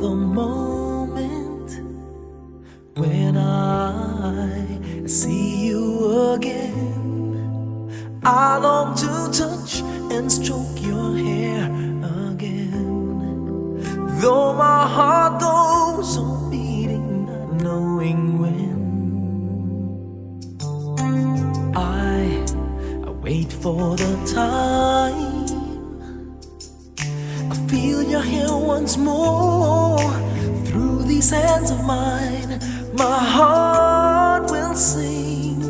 the moment when I see you again. I long to touch and stroke your hair again, though my heart goes on beating, not knowing when. I wait for the time I feel your hair once more through these hands of mine. My heart will sing,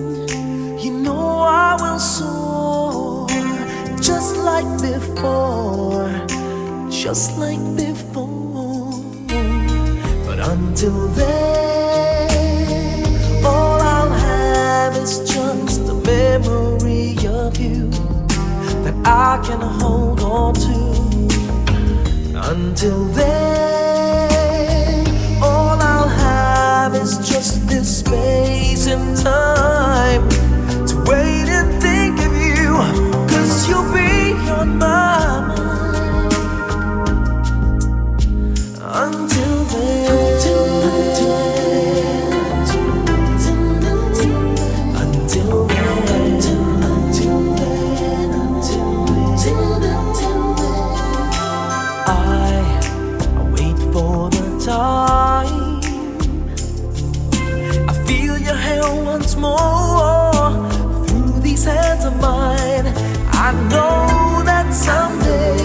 you know I will soar, just like before, just like before. But until then, all I'll have is just the memory of you that I can hold on to. Until then, all I'll have is just this space and time to wait and think of you, 'cause you'll be on my mind. Until then, time. I feel your hair once more through these hands of mine. I know that someday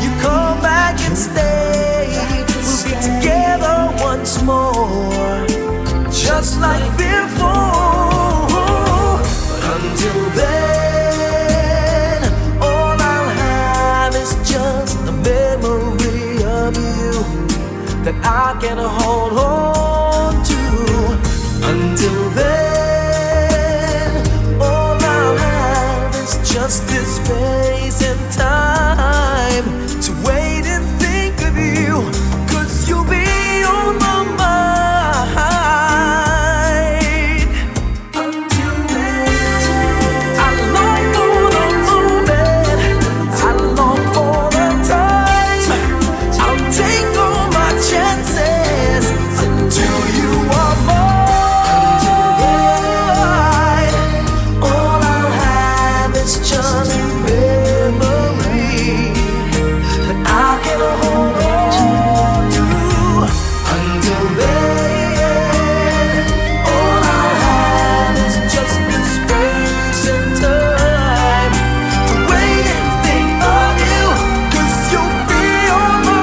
you come back and stay. We'll be together once more, just like before. But until then, all I'll have is just a memory of you that I can hold on to. Until then, all I'll have is just this space and time to wait and think of you, 'cause you'll be on my mind. Until then, I long for the moment, I long for the time. I'll take all my chances until you are mine. All I'll have is just a memory that I can hold on to. Until then, all I'll have is just this space and time to wait and think of you, 'cause you'll be on my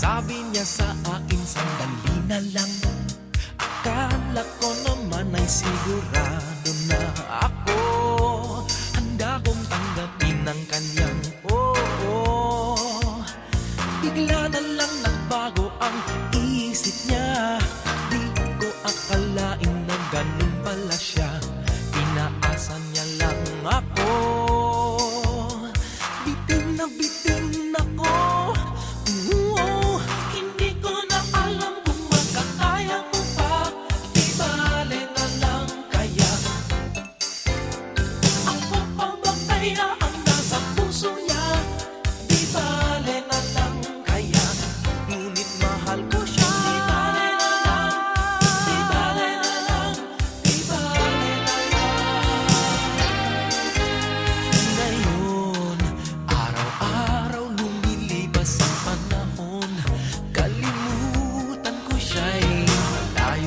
Sabi niya sa akin, sandali na lang. Akala ko naman ay sigurado na ako. Handa kong tanggapin ang kanyang oo. Bigla na lang nagbago ang isip niya. Di ko akalain na ganun pala siya. Pinaasa niya lang ako. Bitin na bitin ako. Hindi ko na alam kung magkakaya.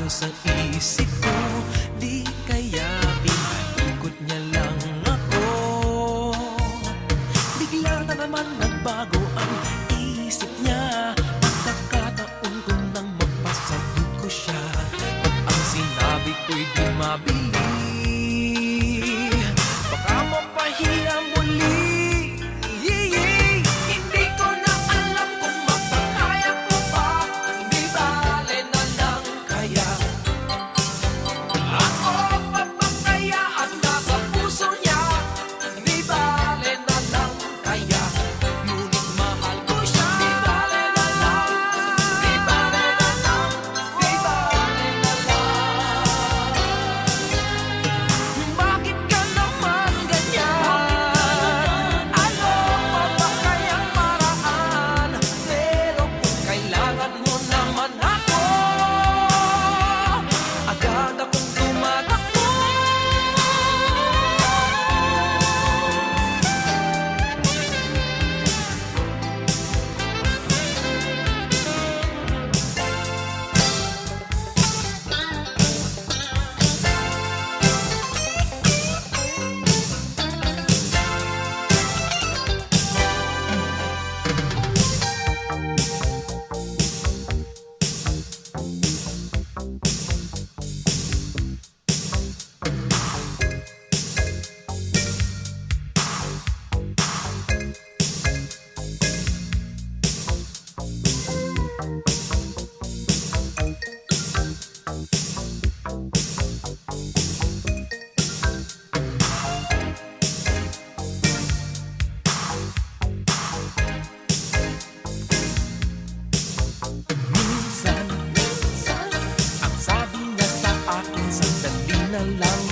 sa isip ko. Di kaya pinaikot niya lang ako. Bigla na naman nagbago ang isip niya. Pagkakataon ko nang mapasagot ko siya, at ang sinabi ko'y di mabili. Baka mapahiya muli. Hindi ko na alam kung mapakaya ko pa. Di bale na lang kaya ako papakaya at nasa puso niya. Di bale na lang kaya, ngunit mahal ko siya. Di bale na lang, di bale na lang, di bale na lang. Bakit ka naman ganyan? Ano pa ba kayang paraan? Pero kung kailangan mo naman ako, agad akong tumatakbo. Minsan, ang sabi niya sa akin, sandali na lang